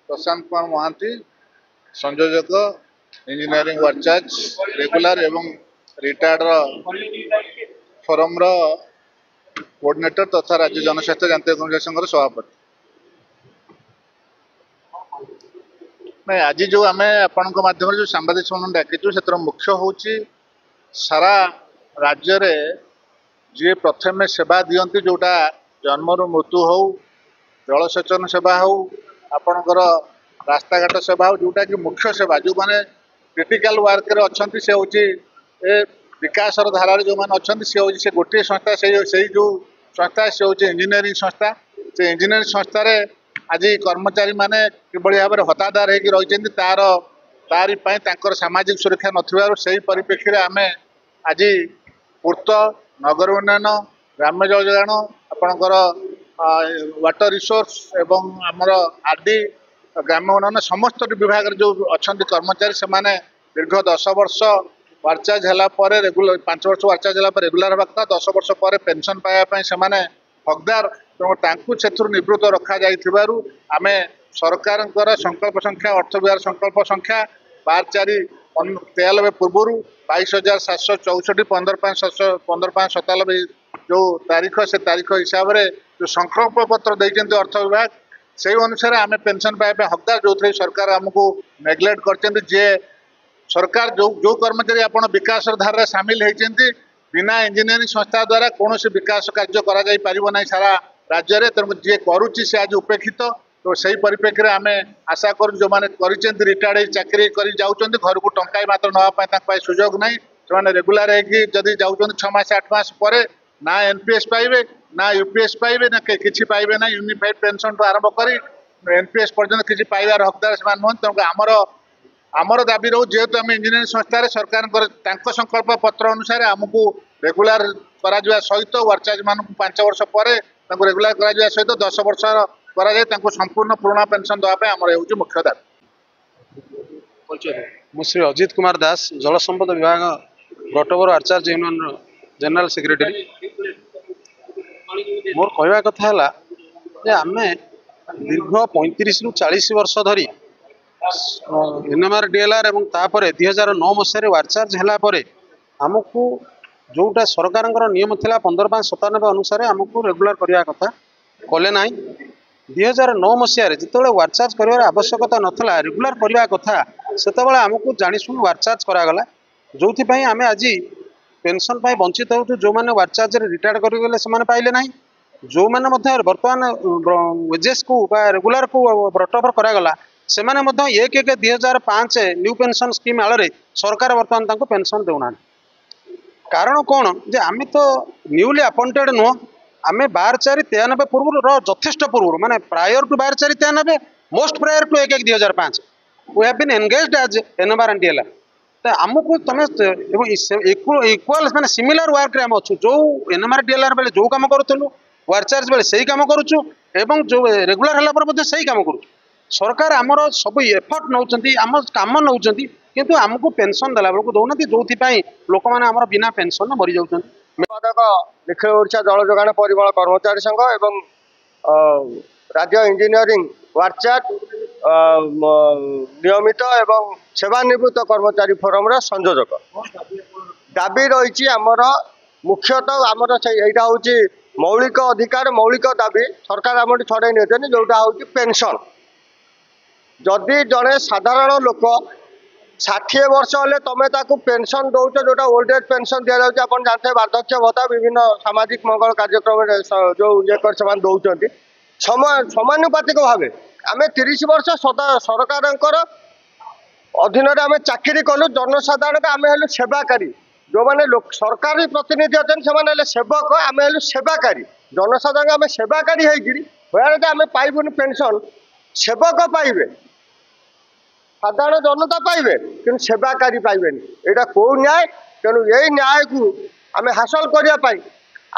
प्रशांत कुमार महांती संयोजक engineering वर्चार्ज regular एवं retired forum coordinator तथा राज्य जनस्वास्थ्य जांत्रिक कर्मचारी संघर सभापति। नहीं आज जो आम आपण माध्यम जो सांबादिक सम्मेलन डाकिचु से मुख्य हूँ सारा राज्य रे जी प्रथम सेवा दियंती जोटा जन्मरु मृत्यु हो जलसेचन सेवा हो आपणकर रास्ताघाट सेवा हो जोटा कि मुख्य सेवा जो माने क्रिटिकल वर्क रे अच्छी से हूँ ए विकासर धारार जो मैंने अच्छा सी हूँ से गोटे संस्था से जो संस्था से हूँ इंजीनियरिंग संस्था से इंजीनियरिंग संस्था रे आज कर्मचारी माने किभली भाव में हतादार होकर रही तारी सामाजिक सुरक्षा नथिबारु सही परिप्रेक्षी आम आज पूर्त नगर उन्नयन ग्राम्य जल जोगाण आपणकर वाटर रिसोर्स एवं आमर आरडी ग्राम्य उन्नयन समस्त विभाग जो अच्छा कर्मचारी से दीर्घ 10 वर्ष वार्चाज है रेगुलर 5 वर्ष वार्चाज है रेगुलर हाँ 10 वर्ष पर पेंशन पाइबापी से हकदार तेणु निवृत्त रखा जाइथिबारु आमे सरकार संकल्प संख्या अर्थ विभाग संकल्प संख्या 12/4/93 पूर्व 22,764 15/5/97 जो तारीख से तारीख हिसाब से जो संकल्प पत्र देते अर्थ विभाग से अनुसार आम पेंशन पाइबा हकदार जो थे सरकार आमको नेग्लेक्ट कर सरकार जो कर्मचारी आप विकास धारा सामिल होती बिना इंजीनियरिंग संस्था द्वारा कौन विकास कार्य कर सारा राज्य में तेणु जी करुच्ची से आज उपेक्षित तो सही परिप्रेक्षी में आम आशा कर जो मैंने रिटायर्ड चाकरी कर घर को टंका मात्र नापी सुजोग ना से रेगुलर होगी जाऊँ 6 मास 8 मास पर ना एनपीएस पाइबे ना यूपीएस पाइबे ना कि पाइबे ना यूनिफाइड पेंशन तो आरंभ कर एनपीएस पर्यटन किसी पाइबार हकदार से नुहत तेणु आमर दाबी रहू जेहेतु आम इंजीनियरिंग संस्था सरकार संकल्प पत्र अनुसार आमको रेगुलर करा सहित वर्चार्ज मान 5 वर्ष पर रेगुलर करा सहित 10 वर्ष कर संपूर्ण पुराणा पेंशन देवाई आमर हूँ मुख्य दाबी। मु श्री अजित कुमार दास जल संपद विभाग गटबर आचार्य यूनियन जनरल सेक्रेटरी। मोर कहवा कथा है आम दीर्घ 35 रु 40 वर्ष धरी एनएमआर डीएलआर एवं तापर 2009 मसीह वार्चार्ज है आमको जोटा सरकार नियम था 15/5/97 अनुसार आमको रेगुलर करने कथा कले ना 2009 मसीह जिते वार्चार्ज कर आवश्यकता नाला रेगुलर करने कथा से आमको जाशुण वार्चार्ज करागला जो आम आज पेंशन वंचित हो जो मैंने वार्चार्ज रिटायर्ड करगले से पाइले ना जो मैंने बर्तमान वेजेस को रेगुलर को ब्रटअपर करागला से 1/1/2005 न्यू पेंशन स्कीम आड़ सरकार बर्तमान पेंशन देना कारण कौन जे आम तो न्यूली अपॉइंटेड नुह आम 12/4/93 पूर्व जथेष पूर्व माने prior to 12/4/93 most prior to 1/1/2005 we have been engaged as NMR and DLR तो आमको तुम इक्वाल माने सिमिलर वर्क रे हम अच्छु जो एनएमआर डीएलआर बेले जो काम करूँ वार्चार्ज बेले सही काम करूँ एवं जो रेगुलर है सही काम करूँ सरकार आमर सब एफर्ट नौ आम कम नौ किंतु आमको पेंशन देला बेलू दौना जो लोक मैंने बिना पेंशन मरी जाऊँ। निखिल ओडिशा जल जोगाण परिमल कर्मचारी संघ एवं राज्य इंजीनियरिंग वार्चार्ज नियमित एवं सेवानिवृत्त कर्मचारी फोरम संयोजक दाबी रही आमर मुख्यतः आमर यहाँ हूँ मौलिक अधिकार मौलिक दाबी सरकार आम छड़े नहीं जोटा हूँ पेंशन जदि जड़े साधारण लोक 60 वर्ष हेल्ले तुम ताकू पेंशन दौच जोटा ओल्ड एज पेंशन दि जाए आप जानते वार्धक्य भत्ता विभिन्न सामाजिक मंगल कार्यक्रम जो ये दौरान समानुपातिक भाव आम 30 वर्ष सरकार अधीन आम चाकरी कलु जनसाधारण आम हेलु सेवाकारी जो मैंने सरकारी प्रतिनिधि अच्छे से सेवक आम हेलु सेवाकारी जनसाधारण आम सेवाकारी होकर आम पाइबुनि पेंशन सेवक पाइबे साधारण जनता पाइबे कि सेवाकारी पाइबे यहाँ कौ न्याय तेणु यही न्याय को आम हासिल करने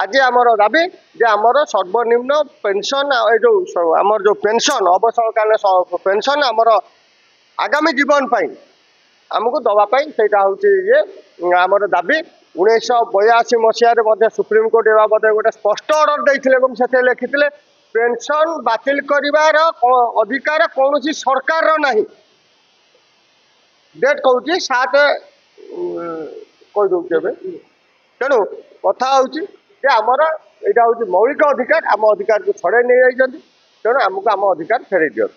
आज आमर दाबी जे आमर सर्वनिम्न पेंशन जो आमर जो पेंशन अवसरकालीन पेंशन आमर आगामी जीवन पाई आमको दवापाई से ये आमर दाबी 1982 मसीह सुप्रीमकोर्ट ए बाबद गोटे स्पष्ट अर्डर देते से लिखी पेंशन बातिल करिवार अधिकार कौन सरकार नहीं डेट कहूँ 7 कहीदे तेणु कथा हूँ आमर यहाँ हूँ मौलिक अधिकार आम अधिकार को छड़े नहीं जाइए तेणु आमको आम अधिकार फेरई दियो।